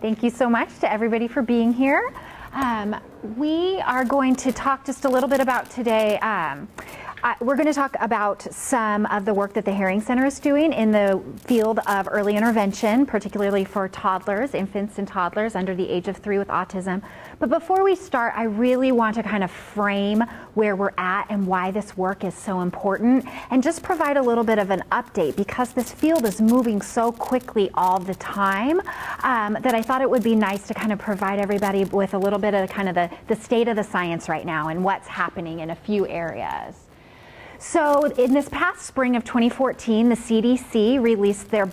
Thank you so much to everybody for being here. We are going to talk just a little bit about today. We're going to talk about some of the work that the Haring Center is doing in the field of early intervention, particularly for toddlers, infants and toddlers under the age of 3 with autism. But before we start, I really want to kind of frame where we're at and why this work is so important, and just provide a little bit of an update, because this field is moving so quickly all the time that I thought it would be nice to kind of provide everybody with a little bit of kind of the state of the science right now and what's happening in a few areas. So in this past spring of 2014, the CDC released their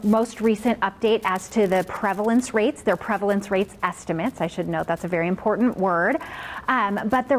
most recent update as to the prevalence rates, their prevalence rates estimates. I should note that's a very important word. But the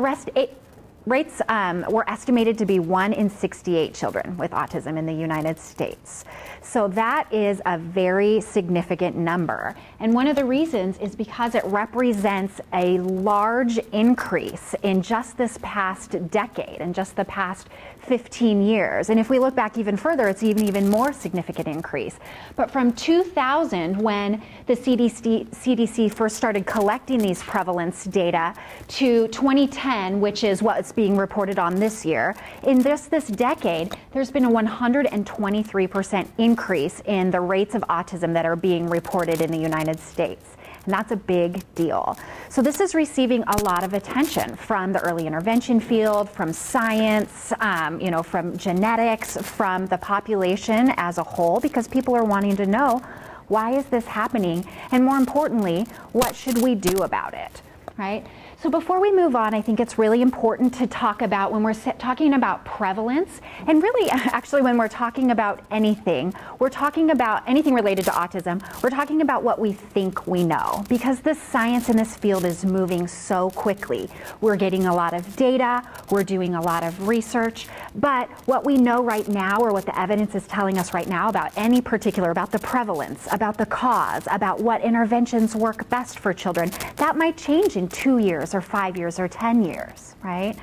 rates were estimated to be 1 in 68 children with autism in the United States. So that is a very significant number. And one of the reasons is because it represents a large increase in just this past decade, and just the past 15 years. And if we look back even further, it's even more significant increase. But from 2000, when the CDC first started collecting these prevalence data, to 2010, which is what's being reported on this year, in this decade, there's been a 123% increase in the rates of autism that are being reported in the United States. And that's a big deal. So this is receiving a lot of attention from the early intervention field, from science, from genetics, from the population as a whole, because people are wanting to know, why is this happening? And more importantly, what should we do about it, right? So before we move on, I think it's really important to talk about, when we're talking about prevalence, and really actually when we're talking about anything, we're talking about anything related to autism, we're talking about what we think we know, because this science in this field is moving so quickly. We're getting a lot of data, we're doing a lot of research, but what we know right now, or what the evidence is telling us right now about any particular, about the prevalence, about the cause, about what interventions work best for children, that might change in 2 years or 5 years or 10 years, right?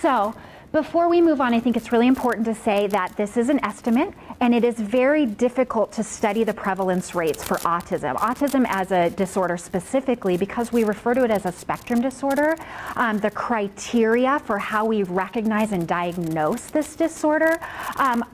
So before we move on, I think it's really important to say that this is an estimate, and it is very difficult to study the prevalence rates for autism. Autism as a disorder specifically, because we refer to it as a spectrum disorder, the criteria for how we recognize and diagnose this disorder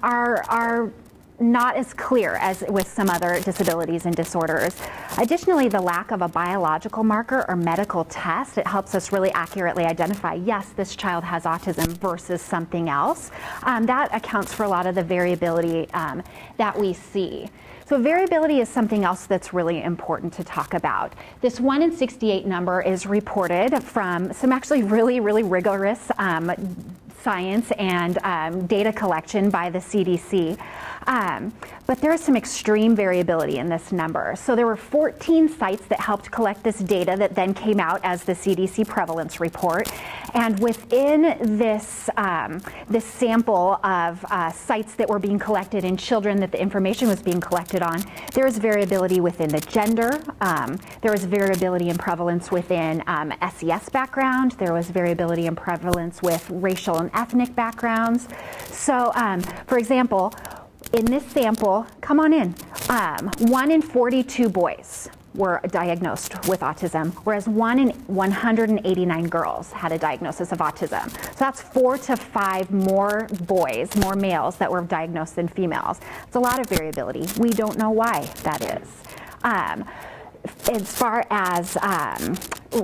are not as clear as with some other disabilities and disorders. Additionally, the lack of a biological marker or medical test, it helps us really accurately identify, yes, this child has autism versus something else. That accounts for a lot of the variability that we see. So variability is something else that's really important to talk about. This 1 in 68 number is reported from some actually really rigorous science and data collection by the CDC. But there is some extreme variability in this number. So there were 14 sites that helped collect this data that then came out as the CDC prevalence report. And within this, this sample of sites that were being collected in children that the information was being collected on, there is variability within the gender. There was variability in prevalence within SES background. There was variability in prevalence with racial and ethnic backgrounds. So, for example, in this sample, come on in, 1 in 42 boys were diagnosed with autism, whereas 1 in 189 girls had a diagnosis of autism. So that's 4 to 5 more boys, more males that were diagnosed than females. It's a lot of variability. We don't know why that is. As far as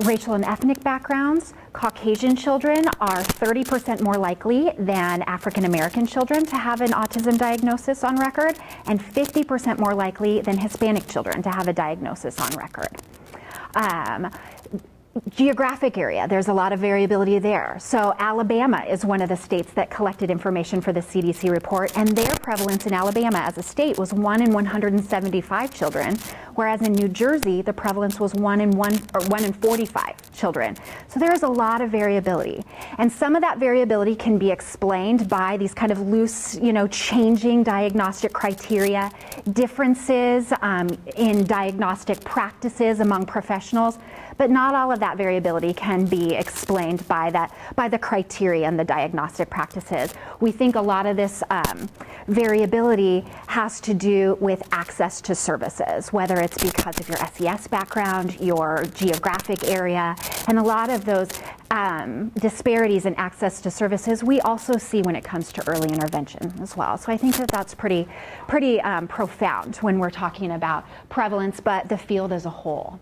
racial and ethnic backgrounds, Caucasian children are 30% more likely than African American children to have an autism diagnosis on record, and 50% more likely than Hispanic children to have a diagnosis on record. Geographic area, there's a lot of variability there. So Alabama is one of the states that collected information for the CDC report, and their prevalence in Alabama as a state was 1 in 175 children, whereas in New Jersey, the prevalence was 1 in 45 children. So there is a lot of variability. And some of that variability can be explained by these kind of loose, changing diagnostic criteria, differences in diagnostic practices among professionals. But not all of that variability can be explained by the criteria and the diagnostic practices. We think a lot of this variability has to do with access to services, whether it's because of your SES background, your geographic area, and a lot of those disparities in access to services we also see when it comes to early intervention as well. So I think that that's pretty profound when we're talking about prevalence, but the field as a whole.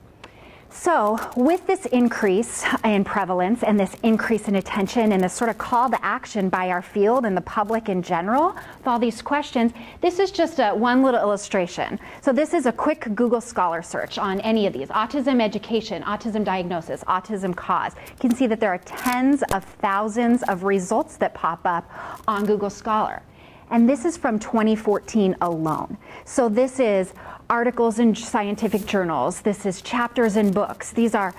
So with this increase in prevalence and this increase in attention and this sort of call to action by our field and the public in general with all these questions, this is just one little illustration. So this is a quick Google Scholar search on any of these: autism education, autism diagnosis, autism cause. You can see that there are tens of thousands of results that pop up on Google Scholar. And this is from 2014 alone. So this is articles in scientific journals. This is chapters in books. These are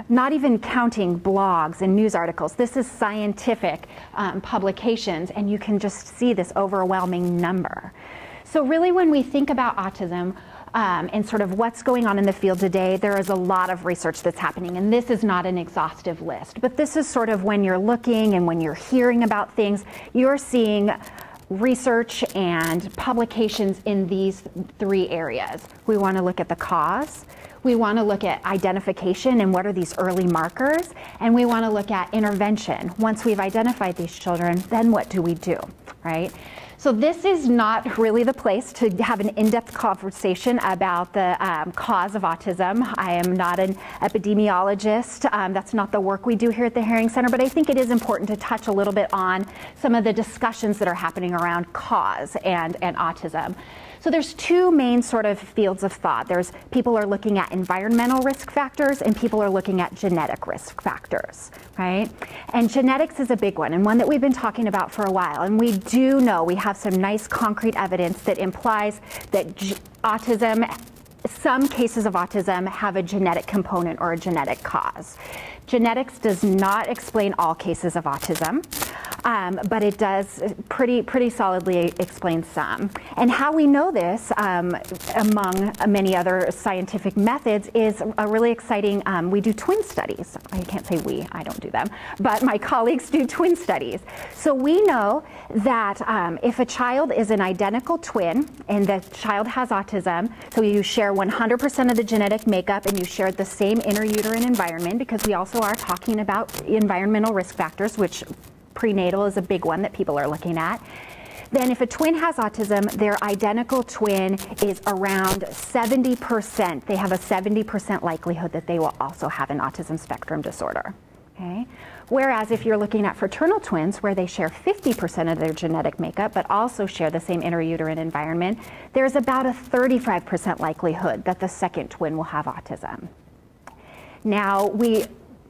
not even counting blogs and news articles. This is scientific publications, and you can just see this overwhelming number. So really, when we think about autism and sort of what's going on in the field today, there is a lot of research that's happening, and this is not an exhaustive list. But this is sort of when you're looking and when you're hearing about things, you're seeing research and publications in these three areas. We want to look at the cause, we want to look at identification and what are these early markers, and we want to look at intervention. Once we've identified these children, then what do we do, right? So this is not really the place to have an in-depth conversation about the cause of autism. I am not an epidemiologist. That's not the work we do here at the Haring Center, but I think it is important to touch a little bit on some of the discussions that are happening around cause and autism. So there's two main sort of fields of thought. There's people are looking at environmental risk factors and people are looking at genetic risk factors, right? And genetics is a big one and one that we've been talking about for a while. And we do know, we have some nice concrete evidence that implies that autism, some cases of autism have a genetic component or a genetic cause. Genetics does not explain all cases of autism, but it does pretty solidly explain some. And how we know this, among many other scientific methods, is a really exciting, we do twin studies. I can't say we, I don't do them, but my colleagues do twin studies. So we know that if a child is an identical twin and the child has autism, so you share 100% of the genetic makeup and you share the same intrauterine environment, because we also are talking about environmental risk factors, which prenatal is a big one that people are looking at. Then if a twin has autism, their identical twin is around 70%. They have a 70% likelihood that they will also have an autism spectrum disorder. Okay? Whereas if you're looking at fraternal twins, where they share 50% of their genetic makeup, but also share the same intrauterine environment, there's about a 35% likelihood that the second twin will have autism. Now,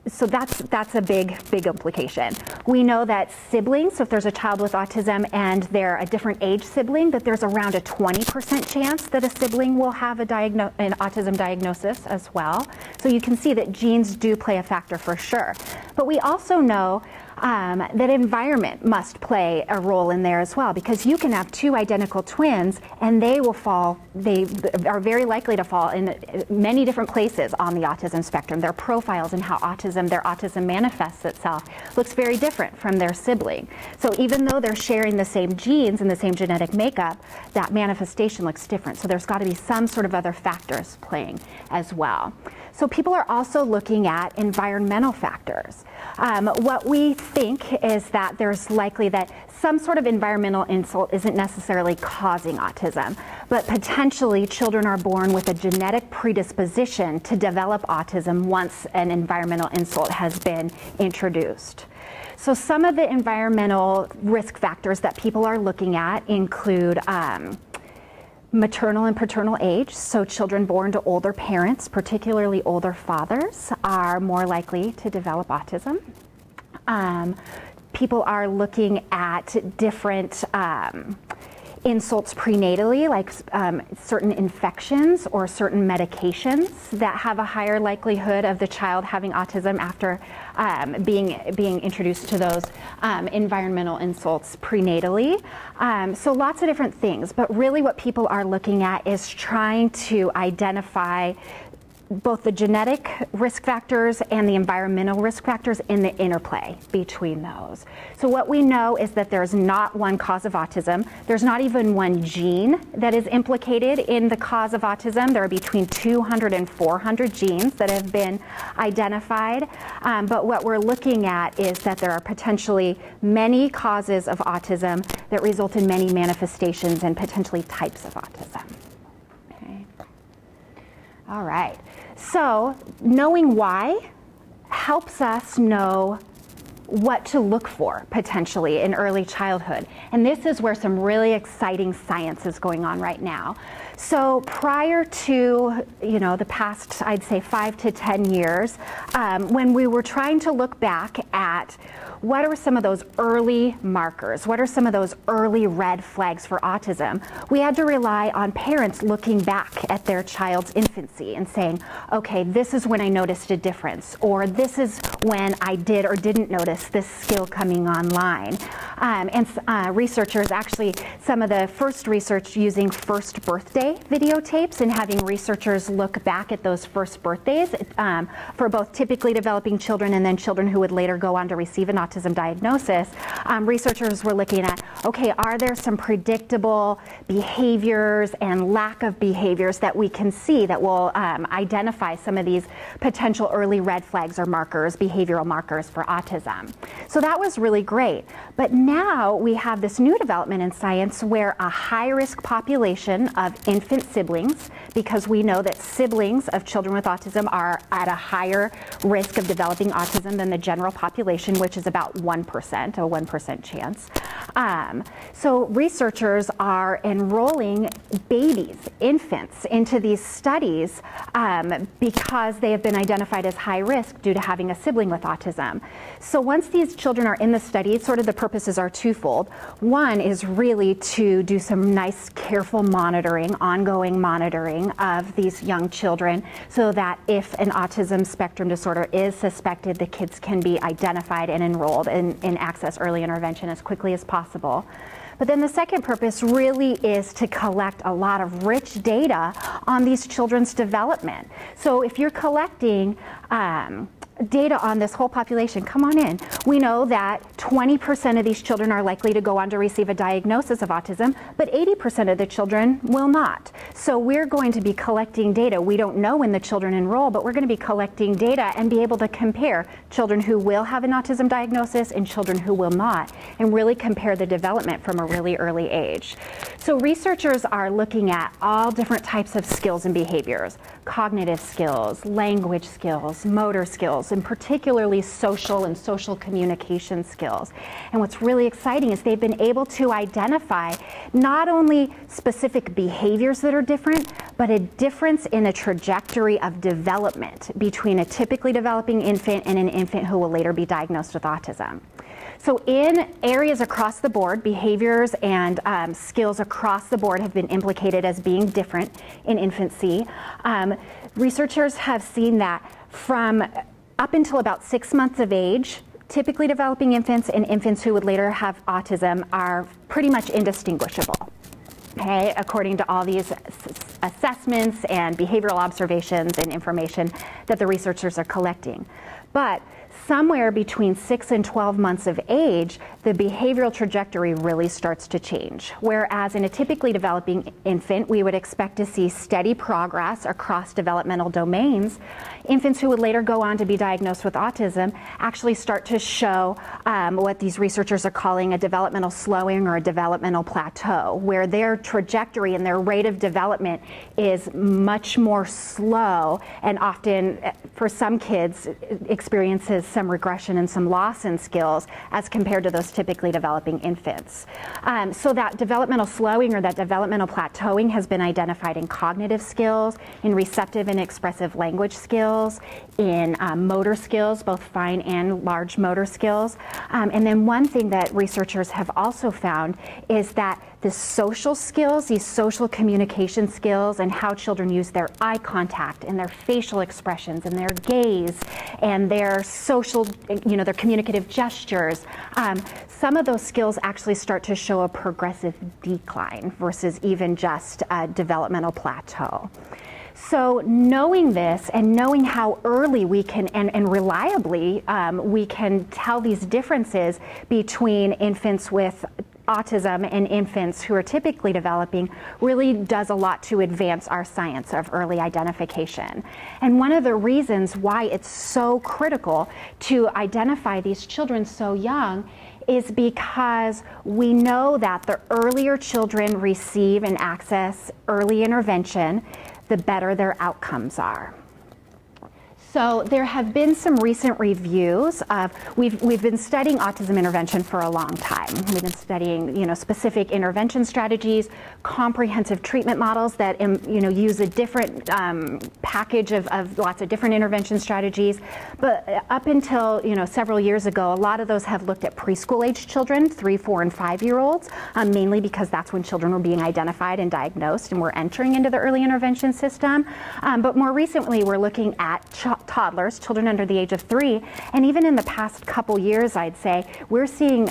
so that's a big implication. We know that siblings, so if there's a child with autism and they're a different age sibling, that there's around a 20% chance that a sibling will have an autism diagnosis as well. So you can see that genes do play a factor for sure. But we also know that environment must play a role in there as well, because you can have two identical twins and they are very likely to fall in many different places on the autism spectrum. Their profiles and how their autism manifests itself looks very different from their sibling. So even though they're sharing the same genes and the same genetic makeup, that manifestation looks different. So there's got to be some sort of other factors playing as well. So people are also looking at environmental factors. What we think is that there's likely that some sort of environmental insult isn't necessarily causing autism, but potentially children are born with a genetic predisposition to develop autism once an environmental insult has been introduced. So some of the environmental risk factors that people are looking at include maternal and paternal age. So children born to older parents, particularly older fathers, are more likely to develop autism. People are looking at different insults prenatally, like certain infections or certain medications that have a higher likelihood of the child having autism after being introduced to those environmental insults prenatally. So lots of different things, but really what people are looking at is trying to identify both the genetic risk factors and the environmental risk factors in the interplay between those. So what we know is that there's not one cause of autism. There's not even one gene that is implicated in the cause of autism. There are between 200 and 400 genes that have been identified. But what we're looking at is that there are potentially many causes of autism that result in many manifestations and potentially types of autism. Okay. All right. So knowing why helps us know what to look for potentially in early childhood. And this is where some really exciting science is going on right now. So prior to, the past, I'd say 5 to 10 years, when we were trying to look back at what are some of those early markers, what are some of those early red flags for autism, we had to rely on parents looking back at their child's infancy and saying, okay, this is when I noticed a difference, or this is when I did or didn't notice this skill coming online. Researchers, actually, some of the first research using first birthday videotapes and having researchers look back at those first birthdays for both typically developing children and then children who would later go on to receive an autism diagnosis. Researchers were looking at, okay, are there some predictable behaviors and lack of behaviors that we can see that will identify some of these potential early red flags or markers, behavioral markers for autism. So that was really great. But now we have this new development in science where a high-risk population of infant siblings, because we know that siblings of children with autism are at a higher risk of developing autism than the general population, which is about 1%, a 1% chance. So researchers are enrolling babies, infants, into these studies because they have been identified as high risk due to having a sibling with autism. So once these children are in the study, sort of the purposes are twofold. One is really to do some nice, careful monitoring, ongoing monitoring of these young children so that if an autism spectrum disorder is suspected, the kids can be identified and enrolled and access early intervention as quickly as possible. But then the second purpose really is to collect a lot of rich data on these children's development. So if you're collecting data on this whole population, come on in. We know that 20% of these children are likely to go on to receive a diagnosis of autism, but 80% of the children will not. So we're going to be collecting data. We don't know when the children enroll, but we're going to be collecting data and be able to compare children who will have an autism diagnosis and children who will not, and really compare the development from a really early age. So researchers are looking at all different types of skills and behaviors, cognitive skills, language skills, motor skills, and particularly social and social communication skills. And what's really exciting is they've been able to identify not only specific behaviors that are different, but a difference in a trajectory of development between a typically developing infant and an infant who will later be diagnosed with autism. So in areas across the board, behaviors and skills across the board have been implicated as being different in infancy. Researchers have seen that from up until about 6 months of age, typically developing infants and infants who would later have autism are pretty much indistinguishable, okay, according to all these assessments and behavioral observations and information that the researchers are collecting. But somewhere between 6 and 12 months of age, the behavioral trajectory really starts to change. Whereas in a typically developing infant, we would expect to see steady progress across developmental domains. Infants who would later go on to be diagnosed with autism actually start to show what these researchers are calling a developmental slowing or a developmental plateau, where their trajectory and their rate of development is much more slow, and often, for some kids, experiences some regression and some loss in skills as compared to those typically developing infants. So that developmental slowing or that developmental plateauing has been identified in cognitive skills, in receptive and expressive language skills, in motor skills, both fine and large motor skills. And then one thing that researchers have also found is that the social skills, these social communication skills, and how children use their eye contact and their facial expressions and their gaze and their social, their communicative gestures, some of those skills actually start to show a progressive decline versus even just a developmental plateau. So knowing this and knowing how early we can and reliably we can tell these differences between infants with autism and infants who are typically developing really does a lot to advance our science of early identification. And one of the reasons why it's so critical to identify these children so young is because we know that the earlier children receive and access early intervention, the better their outcomes are. So there have been some recent reviews of, we've been studying autism intervention for a long time. We've been studying, specific intervention strategies, comprehensive treatment models that, use a different package of lots of different intervention strategies. But up until, several years ago, a lot of those have looked at preschool-age children, 3, 4, and 5-year-olds, mainly because that's when children were being identified and diagnosed and were entering into the early intervention system. But more recently, we're looking at toddlers, children under the age of 3, and even in the past couple years, I'd say, we're seeing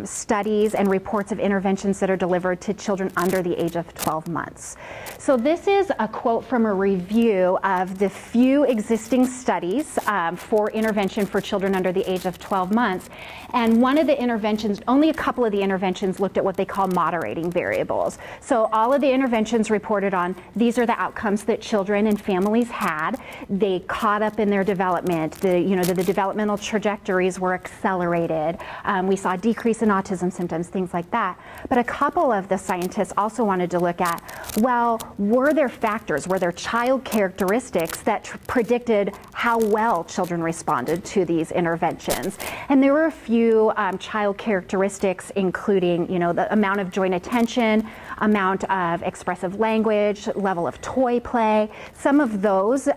studies and reports of interventions that are delivered to children under the age of 12 months. So this is a quote from a review of the few existing studies for intervention for children under the age of 12 months. And one of the interventions, only a couple of the interventions looked at what they call moderating variables. So all of the interventions reported on, these are the outcomes that children and families had. They caught up in their development. The developmental trajectories were accelerated. We saw a decrease in autism symptoms, things like that. But a couple of the scientists also wanted to look at, well, were there factors, were there child characteristics that predicted how well children responded to these interventions? And there were a few child characteristics, including, the amount of joint attention, amount of expressive language, level of toy play. Some of those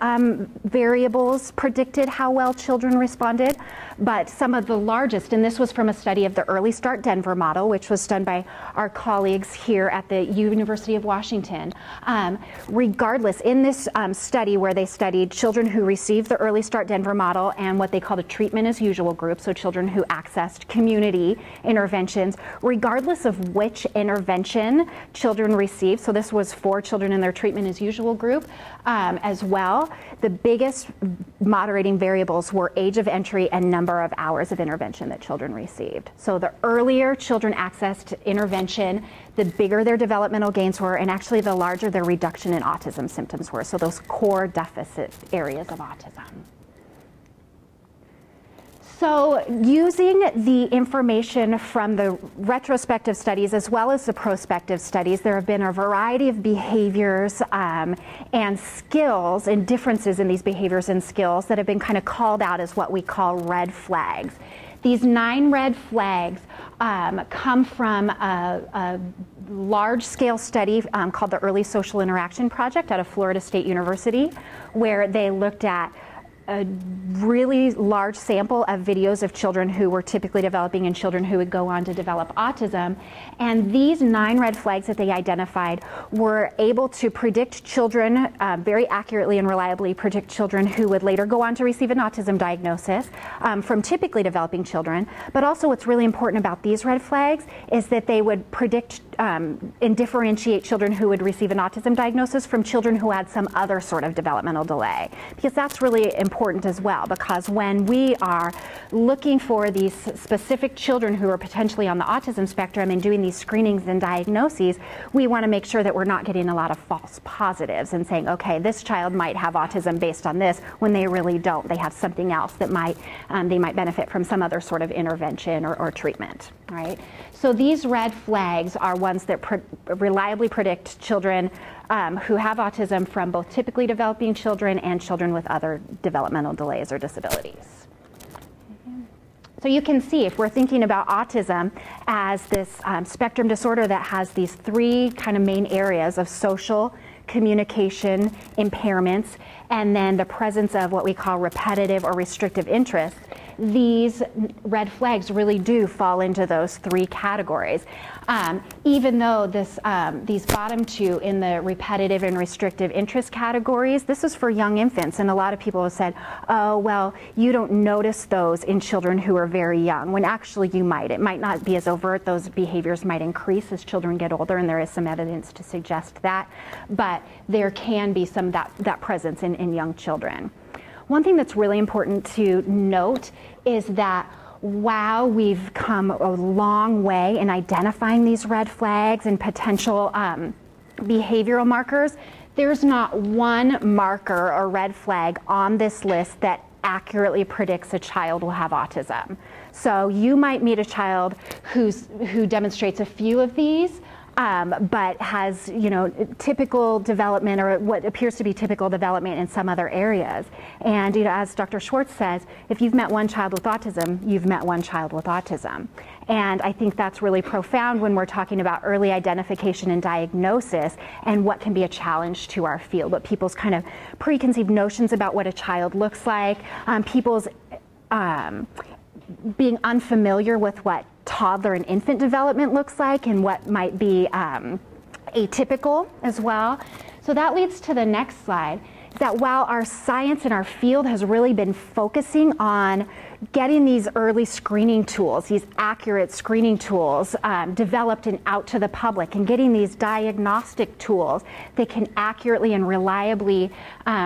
variables predicted how well children responded, but some of the largest, and this was from a study of the Early Start Denver model, which was done by our colleagues here at the University of Washington. Regardless, in this study where they studied children who received the Early Start Denver model and what they called a treatment as usual group, so children who accessed community interventions, regardless of which intervention children received, so this was for children in their treatment as usual group as well, the biggest moderating variables were age of entry and number of hours of intervention that children received. So the earlier children accessed intervention, the bigger their developmental gains were, and actually the larger their reduction in autism symptoms were, so those core deficit areas of autism. So using the information from the retrospective studies as well as the prospective studies, there have been a variety of behaviors and skills and differences in these behaviors and skills that have been kind of called out as what we call red flags. These 9 red flags come from a large-scale study called the Early Social Interaction Project out of Florida State University, where they looked at a really large sample of videos of children who were typically developing and children who would go on to develop autism. And these 9 red flags that they identified were able to predict children, very accurately and reliably predict children who would later go on to receive an autism diagnosis from typically developing children. But also what's really important about these red flags is that they would predict and differentiate children who would receive an autism diagnosis from children who had some other sort of developmental delay. Because that's really important as well, because when we are looking for these specific children who are potentially on the autism spectrum and doing these screenings and diagnoses, we want to make sure that we're not getting a lot of false positives and saying, okay, this child might have autism based on this, when they really don't. They have something else that might, they might benefit from some other sort of intervention or treatment, right? So these red flags are ones that reliably predict children who have autism from both typically developing children and children with other developmental delays or disabilities. So you can see, if we're thinking about autism as this spectrum disorder that has these 3 kind of main areas of social, communication, impairments, and then the presence of what we call repetitive or restrictive interests, these red flags really do fall into those three categories. Even though these bottom two in the repetitive and restrictive interest categories, this is for young infants, and a lot of people have said, oh, well, you don't notice those in children who are very young, when actually you might. It might not be as overt. Those behaviors might increase as children get older, and there is some evidence to suggest that, but there can be some that presence in young children. One thing that's really important to note is that while we've come a long way in identifying these red flags and potential behavioral markers, there's not one marker or red flag on this list that accurately predicts a child will have autism. So you might meet a child who demonstrates a few of these, but has, typical development, or what appears to be typical development in some other areas. And, as Dr. Schwartz says, if you've met one child with autism, you've met one child with autism. And I think that's really profound when we're talking about early identification and diagnosis and what can be a challenge to our field, what people's kind of preconceived notions about what a child looks like, people's being unfamiliar with what toddler and infant development looks like and what might be atypical as well. So that leads to the next slide, is that while our science and our field has really been focusing on getting these early screening tools, these accurate screening tools developed and out to the public, and getting these diagnostic tools that can accurately and reliably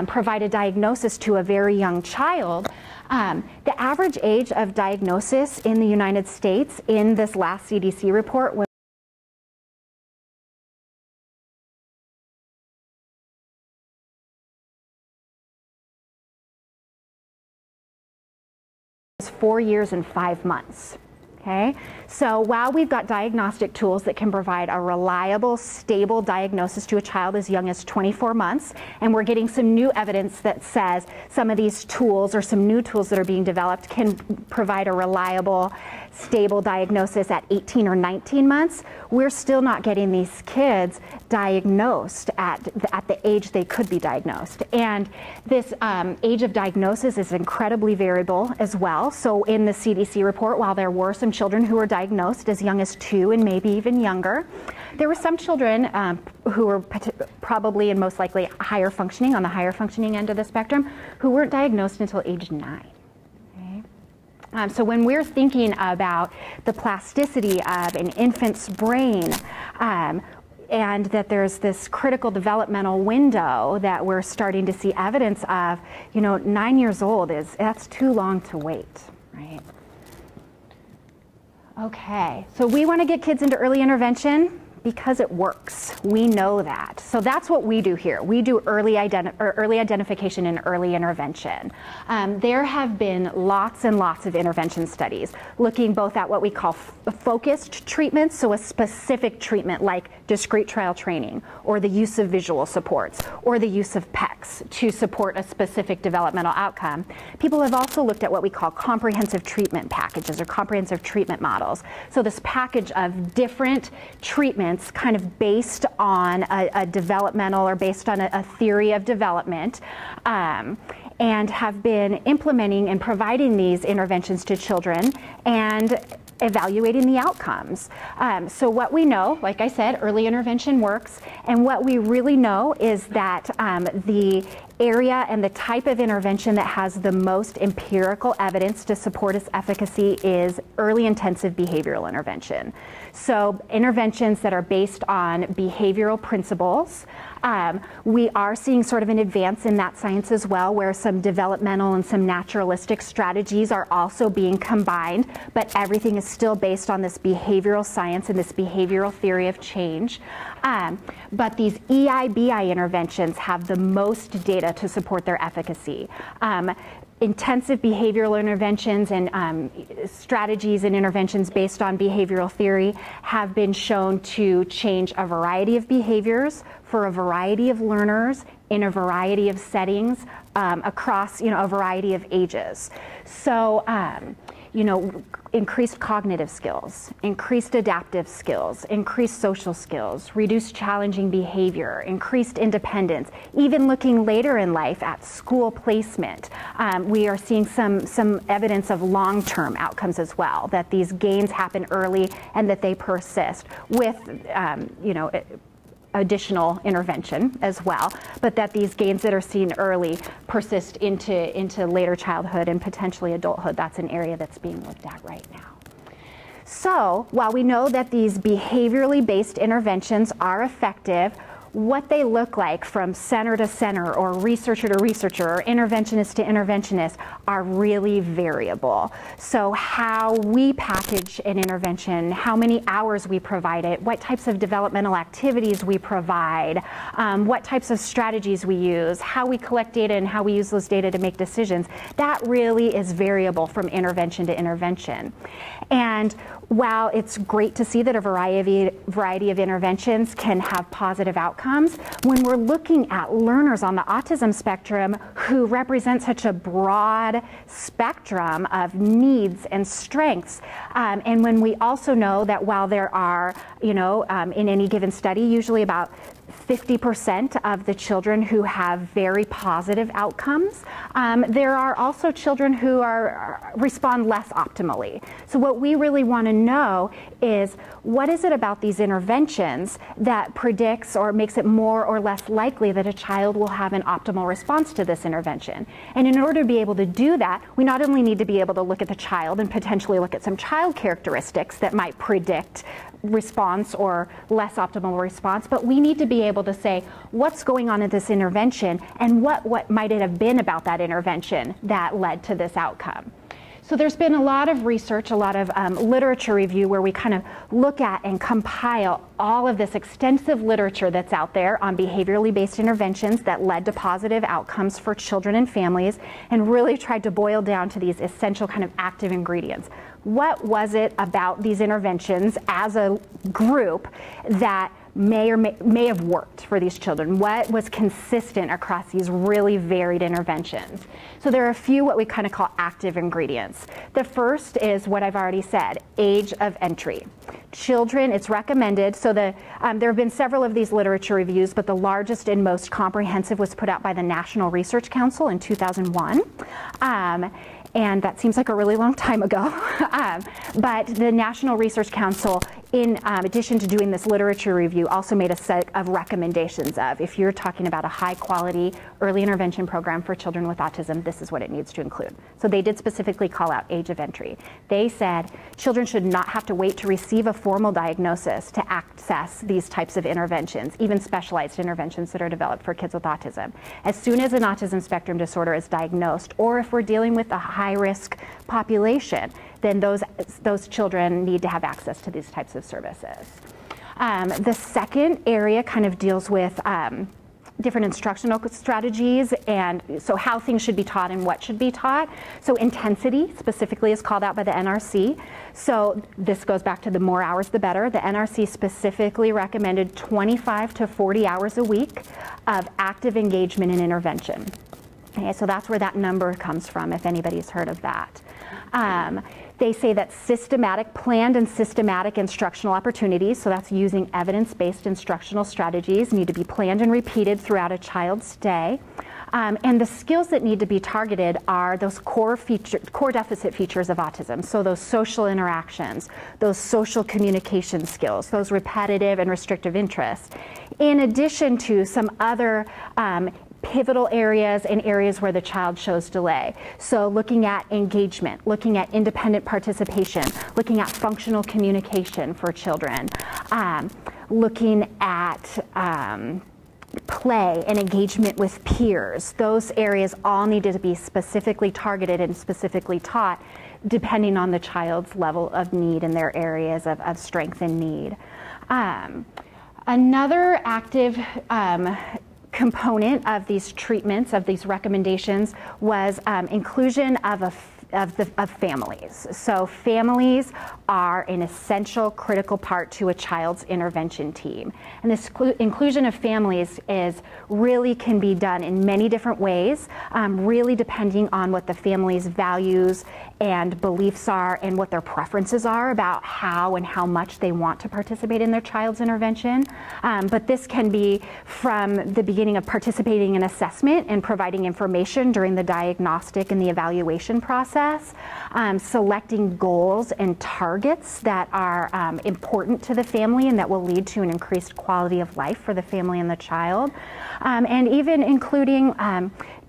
provide a diagnosis to a very young child, the average age of diagnosis in the United States in this last CDC report was 4 years and 5 months. Okay, so while we've got diagnostic tools that can provide a reliable, stable diagnosis to a child as young as 24 months, and we're getting some new evidence that says some of these tools, or some new tools that are being developed, can provide a reliable, stable diagnosis at 18 or 19 months, we're still not getting these kids diagnosed at the age they could be diagnosed. And this age of diagnosis is incredibly variable as well. So in the CDC report, while there were some children who were diagnosed as young as 2 and maybe even younger, there were some children who were probably and most likely higher functioning, on the higher functioning end of the spectrum, who weren't diagnosed until age 9. So when we're thinking about the plasticity of an infant's brain, and that there's this critical developmental window that we're starting to see evidence of, 9 years old that's too long to wait, right? Okay, so we want to get kids into early intervention because it works. We know that. So that's what we do here. We do early identification and early intervention. There have been lots and lots of intervention studies looking both at what we call focused treatments, so a specific treatment like discrete trial training, or the use of visual supports, or the use of PECs to support a specific developmental outcome. People have also looked at what we call comprehensive treatment packages, or comprehensive treatment models. So this package of different treatments kind of based on a developmental, or based on a theory of development, and have been implementing and providing these interventions to children and evaluating the outcomes. So what we know, like I said, early intervention works, and what we really know is that the area and the type of intervention that has the most empirical evidence to support its efficacy is early intensive behavioral intervention. So interventions that are based on behavioral principles. We are seeing sort of an advance in that science as well, where some developmental and some naturalistic strategies are also being combined, but everything is still based on this behavioral science and this behavioral theory of change. But these EIBI interventions have the most data to support their efficacy. Intensive behavioral interventions and strategies and interventions based on behavioral theory have been shown to change a variety of behaviors for a variety of learners in a variety of settings across a variety of ages. So increased cognitive skills, increased adaptive skills, increased social skills, reduced challenging behavior, increased independence. Even looking later in life at school placement, we are seeing some evidence of long-term outcomes as well, that these gains happen early and that they persist with, additional intervention as well, but that these gains that are seen early persist into later childhood and potentially adulthood. That's an area that's being looked at right now. So while we know that these behaviorally based interventions are effective, what they look like from center to center or researcher to researcher or interventionist to interventionist are really variable. So how we package an intervention, how many hours we provide it, what types of developmental activities we provide, what types of strategies we use, how we collect data and how we use those data to make decisions, that really is variable from intervention to intervention. And while it's great to see that a variety of interventions can have positive outcomes, when we're looking at learners on the autism spectrum who represent such a broad spectrum of needs and strengths, and when we also know that while there are, in any given study, usually about 50% of the children who have very positive outcomes, there are also children who respond less optimally. So what we really want to know is, what is it about these interventions that predicts or makes it more or less likely that a child will have an optimal response to this intervention? And in order to be able to do that, we not only need to be able to look at the child and potentially look at some child characteristics that might predict response or less optimal response, but we need to be able to say what's going on in this intervention and what might it have been about that intervention that led to this outcome. So there's been a lot of research, a lot of literature review where we kind of look at and compile all of this extensive literature that's out there on behaviorally based interventions that led to positive outcomes for children and families, and really tried to boil down to these essential kind of active ingredients. What was it about these interventions as a group that may have worked for these children? What was consistent across these really varied interventions? So there are a few what we kind of call active ingredients. The first is what I've already said, age of entry. Children, it's recommended, so there have been several of these literature reviews, but the largest and most comprehensive was put out by the National Research Council in 2001. And that seems like a really long time ago. But the National Research Council, in addition to doing this literature review, also made a set of recommendations of, if you're talking about a high quality early intervention program for children with autism, this is what it needs to include. So they did specifically call out age of entry. They said children should not have to wait to receive a formal diagnosis to access these types of interventions, even specialized interventions that are developed for kids with autism. As soon as an autism spectrum disorder is diagnosed, or if we're dealing with a high-risk population, then those children need to have access to these types of services. The second area kind of deals with different instructional strategies, and so how things should be taught and what should be taught. So intensity specifically is called out by the NRC. So this goes back to the more hours the better. The NRC specifically recommended 25 to 40 hours a week of active engagement in intervention. Okay, so that's where that number comes from, if anybody's heard of that. They say that planned and systematic instructional opportunities, so that's using evidence-based instructional strategies, need to be planned and repeated throughout a child's day. And the skills that need to be targeted are those core deficit features of autism. So those social interactions, those social communication skills, those repetitive and restrictive interests, in addition to some other pivotal areas and areas where the child shows delay. So looking at engagement, looking at independent participation, looking at functional communication for children, looking at play and engagement with peers. Those areas all need to be specifically targeted and specifically taught depending on the child's level of need and their areas of strength and need. Another active component of these treatments, of these recommendations, was inclusion of of families. So families are an essential, critical part to a child's intervention team. And this inclusion of families really can be done in many different ways, really depending on what the family's values and beliefs are and what their preferences are about how and how much they want to participate in their child's intervention. But this can be from the beginning of participating in assessment and providing information during the diagnostic and the evaluation process, selecting goals and targets that are important to the family and that will lead to an increased quality of life for the family and the child, and even including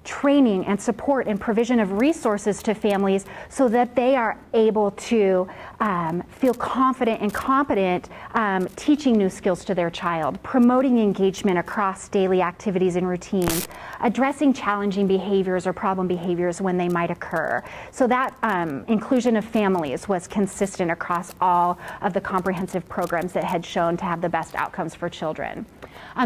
training and support and provision of resources to families so that they are able to feel confident and competent teaching new skills to their child, promoting engagement across daily activities and routines, addressing challenging behaviors or problem behaviors when they might occur. So that inclusion of families was consistent across all of the comprehensive programs that had shown to have the best outcomes for children.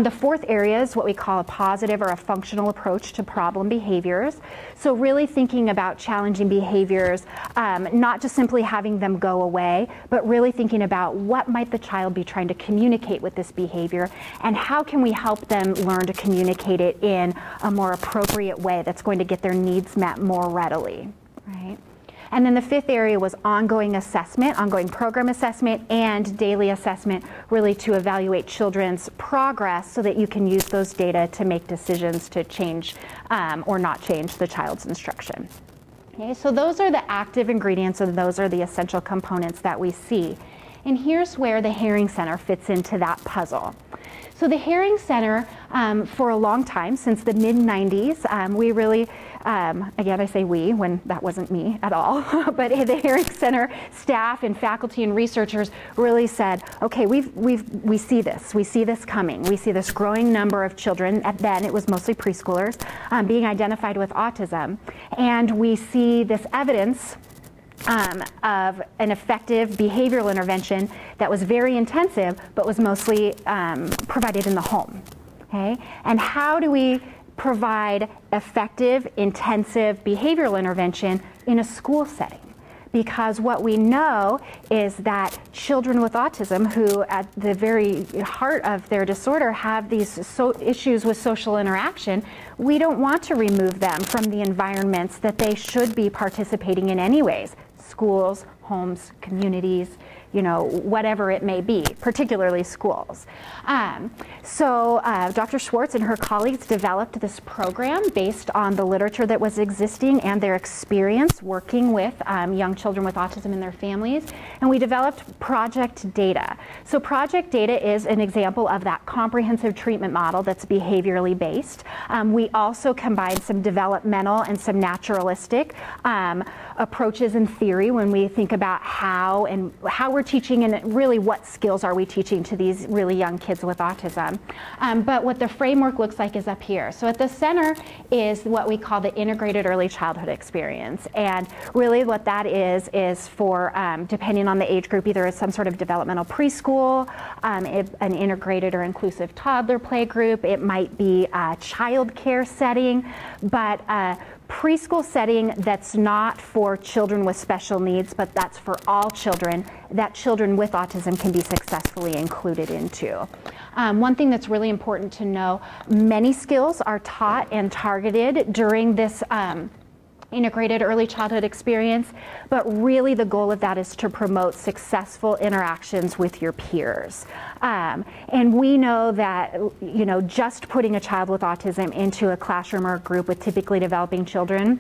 The fourth area is what we call a positive or a functional approach to problem behaviors. So really thinking about challenging behaviors, not just simply having them go away, but really thinking about what might the child be trying to communicate with this behavior and how can we help them learn to communicate it in a more appropriate way that's going to get their needs met more readily, right? And then the fifth area was ongoing assessment, ongoing program assessment and daily assessment, really to evaluate children's progress so that you can use those data to make decisions to change or not change the child's instruction. Okay, so those are the active ingredients and those are the essential components that we see. And here's where the Haring Center fits into that puzzle. So the Haring Center, for a long time, since the mid-90s, we really, again I say we when that wasn't me at all, but the Haring Center staff and faculty and researchers really said, okay, we see this coming. We see this growing number of children, then it was mostly preschoolers, being identified with autism. And we see this evidence of an effective behavioral intervention that was very intensive, but was mostly provided in the home. Okay? And how do we provide effective, intensive behavioral intervention in a school setting? Because what we know is that children with autism who at the very heart of their disorder have these issues with social interaction, we don't want to remove them from the environments that they should be participating in anyways. Schools, homes, communities, you know, whatever it may be, particularly schools. So Dr. Schwartz and her colleagues developed this program based on the literature that was existing and their experience working with young children with autism and their families. And we developed Project Data. So Project Data is an example of that comprehensive treatment model that's behaviorally based. We also combine some developmental and some naturalistic approaches and theory when we think about how we're teaching and really what skills are we teaching to these really young kids with autism. But what the framework looks like is up here. So at the center is what we call the integrated early childhood experience. And really what that is for, depending on the age group, either as some sort of developmental preschool, an integrated or inclusive toddler play group, it might be a child care setting, but preschool setting that's not for children with special needs, but that's for all children, that children with autism can be successfully included into. One thing that's really important to know, many skills are taught and targeted during this integrated early childhood experience, but really the goal of that is to promote successful interactions with your peers. And we know that, you know, just putting a child with autism into a classroom or a group with typically developing children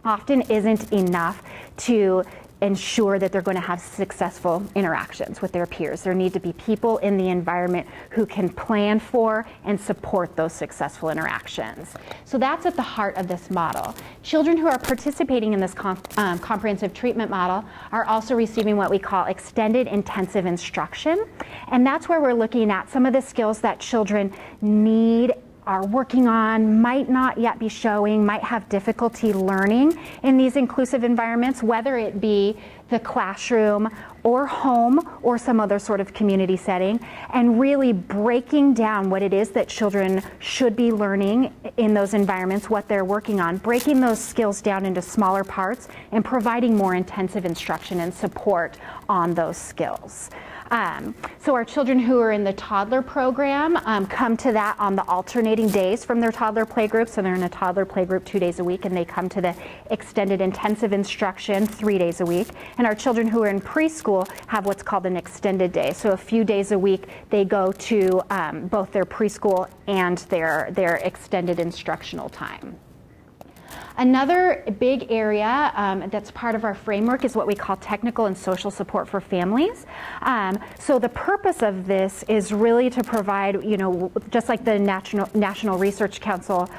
often isn't enough to ensure that they're going to have successful interactions with their peers. There need to be people in the environment who can plan for and support those successful interactions. So that's at the heart of this model. Children who are participating in this comprehensive treatment model are also receiving what we call extended intensive instruction. And that's where we're looking at some of the skills that children need are working on, might not yet be showing, might have difficulty learning in these inclusive environments, whether it be the classroom or home or some other sort of community setting, and really breaking down what it is that children should be learning in those environments, what they're working on, breaking those skills down into smaller parts and providing more intensive instruction and support on those skills. So our children who are in the toddler program come to that on the alternating days from their toddler playgroup. So they're in a toddler playgroup 2 days a week, and they come to the extended intensive instruction 3 days a week. And our children who are in preschool have what's called an extended day. So a few days a week they go to both their preschool and their extended instructional time. Another big area that's part of our framework is what we call technical and social support for families. So the purpose of this is really to provide, just like the National Research Council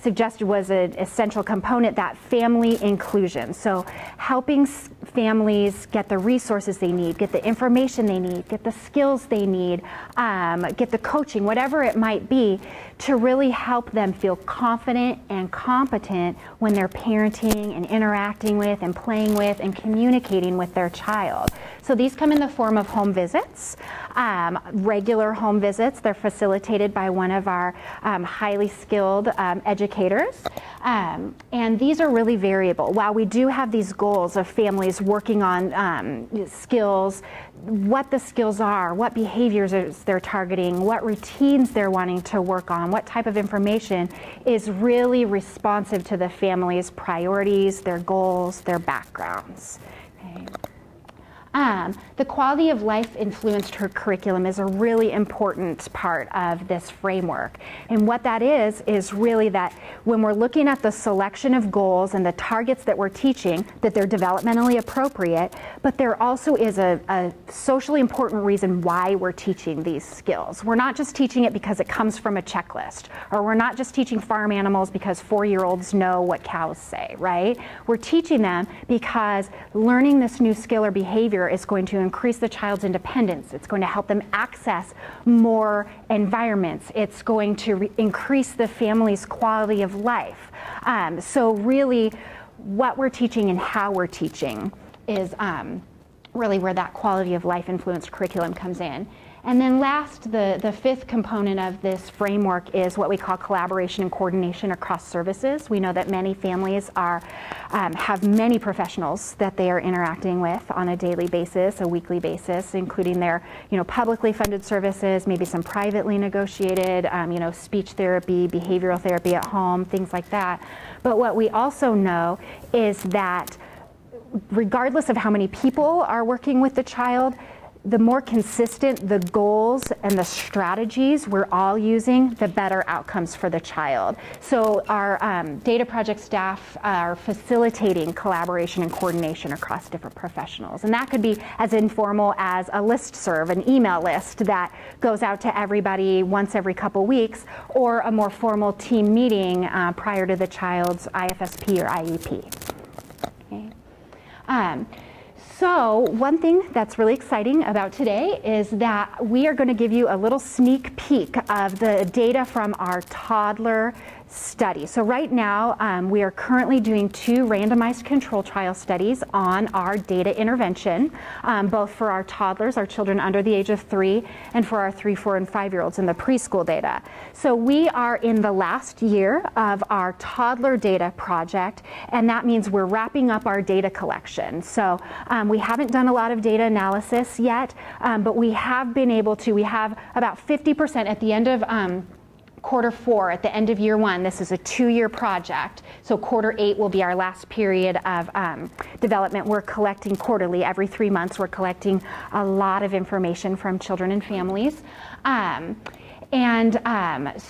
suggested was an essential component, that family inclusion. So helping families get the resources they need, get the information they need, get the skills they need, get the coaching, whatever it might be, to really help them feel confident and competent when they're parenting and interacting with and playing with and communicating with their child. So these come in the form of home visits, regular home visits. They're facilitated by one of our highly skilled educators. And these are really variable. While we do have these goals of families working on skills, what the skills are, what behaviors they're targeting, what routines they're wanting to work on, what type of information is really responsive to the family's priorities, their goals, their backgrounds. Okay. The quality of life influenced her curriculum is a really important part of this framework. And what that is really that when we're looking at the selection of goals and the targets that we're teaching, that they're developmentally appropriate, but there also is a socially important reason why we're teaching these skills. We're not just teaching it because it comes from a checklist, or we're not just teaching farm animals because 4-year-olds know what cows say, right? We're teaching them because learning this new skill or behavior is going to increase the child's independence. It's going to help them access more environments. It's going to increase the family's quality of life. So really what we're teaching and how we're teaching is really where that quality of life influenced curriculum comes in. And then last, the fifth component of this framework is what we call collaboration and coordination across services. We know that many families have many professionals that they are interacting with on a daily basis, a weekly basis, including their publicly funded services, maybe some privately negotiated, speech therapy, behavioral therapy at home, things like that. But what we also know is that regardless of how many people are working with the child, the more consistent the goals and the strategies we're all using, the better outcomes for the child. So our data project staff are facilitating collaboration and coordination across different professionals. And that could be as informal as a listserv, an email list that goes out to everybody once every couple weeks, or a more formal team meeting prior to the child's IFSP or IEP. Okay. So one thing that's really exciting about today is that we are going to give you a little sneak peek of the data from our toddler study. So right now we are currently doing 2 randomized control trial studies on our data intervention, both for our toddlers, our children under the age of 3, and for our 3, 4, and 5-year-olds in the preschool data. So we are in the last year of our toddler data project, and that means we're wrapping up our data collection. So we haven't done a lot of data analysis yet, but we have been able to. We have about 50% at the end of quarter 4, at the end of year 1. This is a 2-year project. So quarter 8 will be our last period of development. We're collecting quarterly. Every 3 months we're collecting a lot of information from children and families.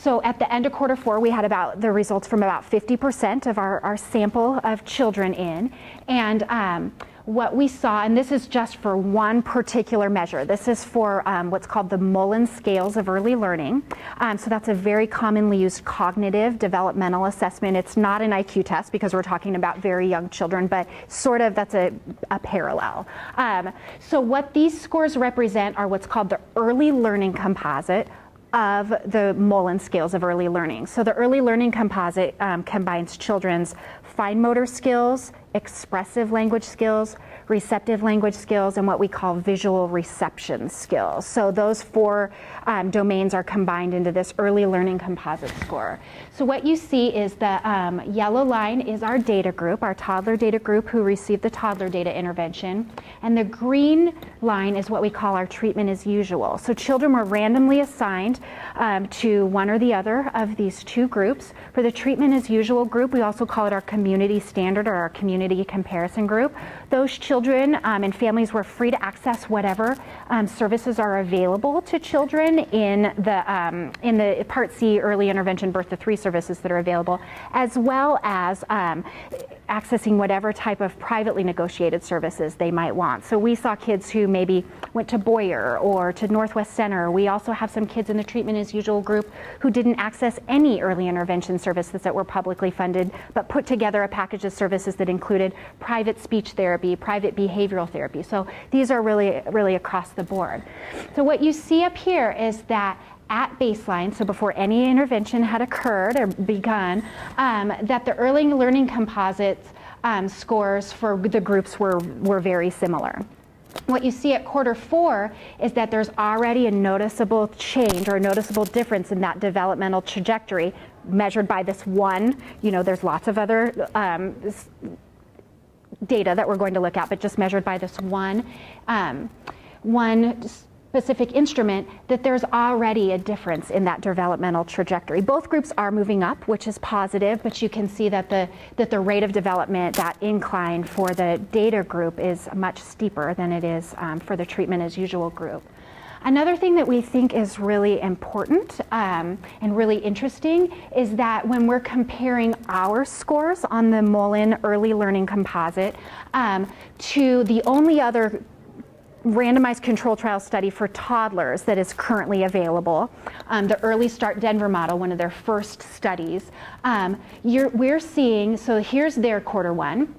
So at the end of quarter 4, we had about the results from about 50% of our sample of children in. And what we saw, and this is just for one particular measure. This is for what's called the Mullen Scales of Early Learning. So that's a very commonly used cognitive developmental assessment. It's not an IQ test because we're talking about very young children, but sort of that's a parallel. So what these scores represent are what's called the Early Learning Composite, of the Mullen scales of early learning. So the early learning composite combines children's fine motor skills, expressive language skills, receptive language skills, and what we call visual reception skills. So those four domains are combined into this early learning composite score. So what you see is the yellow line is our data group, our toddler data group who received the toddler data intervention, and the green line is what we call our treatment as usual. So children were randomly assigned to one or the other of these two groups. For the treatment as usual group, we also call it our community standard or our community comparison group. Those children and families were free to access whatever services are available to children in the Part C early intervention birth to 3 services that are available, as well as accessing whatever type of privately negotiated services they might want. So we saw kids who maybe went to Boyer or to Northwest Center. We also have some kids in the treatment as usual group who didn't access any early intervention services that were publicly funded, but put together a package of services that included private speech therapy, private behavioral therapy. So these are really across the board. So what you see up here is that at baseline, so before any intervention had occurred or begun, that the early learning composites scores for the groups were very similar. What you see at quarter 4 is that there's already a noticeable change or a noticeable difference in that developmental trajectory measured by this one, there's lots of other data that we're going to look at, but just measured by this one specific instrument, that there's already a difference in that developmental trajectory. Both groups are moving up, which is positive, but you can see that the rate of development, that incline for the data group is much steeper than it is for the treatment as usual group. Another thing that we think is really important and really interesting is that when we're comparing our scores on the Mullen Early Learning Composite to the only other randomized control trial study for toddlers that is currently available, the Early Start Denver model, one of their first studies, we're seeing, so here's their quarter 1,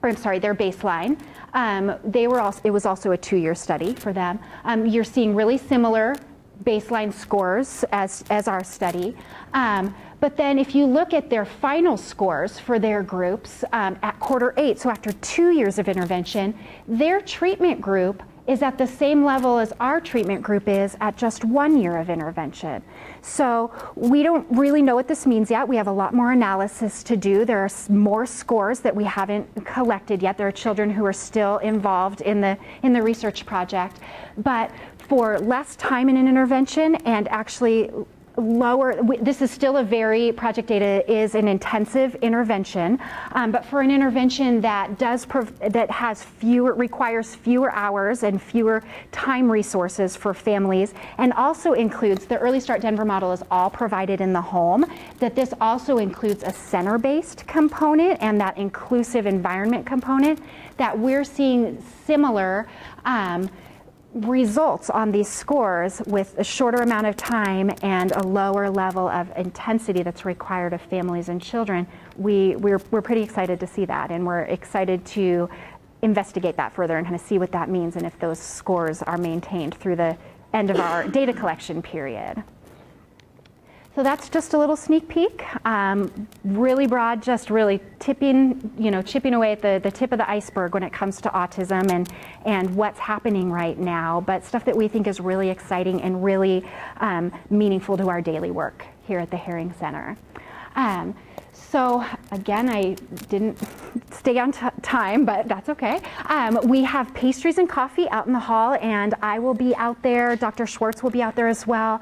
or I'm sorry, their baseline. It was also a 2-year study for them. You're seeing really similar baseline scores as our study. But then if you look at their final scores for their groups at quarter 8, so after 2 years of intervention, their treatment group is at the same level as our treatment group is at just 1 year of intervention. So we don't really know what this means yet. We have a lot more analysis to do. There are more scores that we haven't collected yet. There are children who are still involved in the research project. But for less time in an intervention and actually this is still Project Data is an intensive intervention, but for an intervention that requires fewer hours and fewer time resources for families, and also includes, the Early Start Denver model is all provided in the home, that this also includes a center-based component and that inclusive environment component, that we're seeing similar results on these scores with a shorter amount of time and a lower level of intensity that's required of families and children. We're pretty excited to see that, and we're excited to investigate that further and kind of see what that means and if those scores are maintained through the end of our data collection period. So that's just a little sneak peek, really broad, just really chipping away at the tip of the iceberg when it comes to autism and what's happening right now, but stuff that we think is really exciting and really meaningful to our daily work here at the Haring Center. So again, I didn't stay on time, but that's okay. We have pastries and coffee out in the hall, and I will be out there. Dr. Schwartz will be out there as well.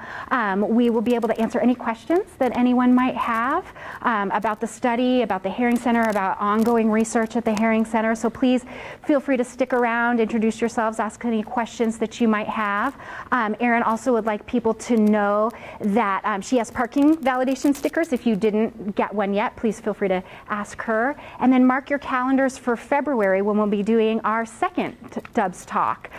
We will be able to answer any questions that anyone might have about the study, about the Haring Center, about ongoing research at the Haring Center. So please feel free to stick around, introduce yourselves, ask any questions that you might have. Erin also would like people to know that she has parking validation stickers. If you didn't get one yet, please feel free to ask her. And then mark your calendars for February when we'll be doing our second Dubs Talk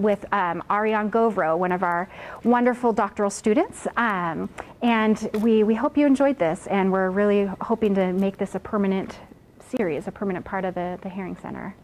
with Ariane Govro, one of our wonderful doctoral students. And we hope you enjoyed this, and we're really hoping to make this a permanent series, a permanent part of the Haring Center.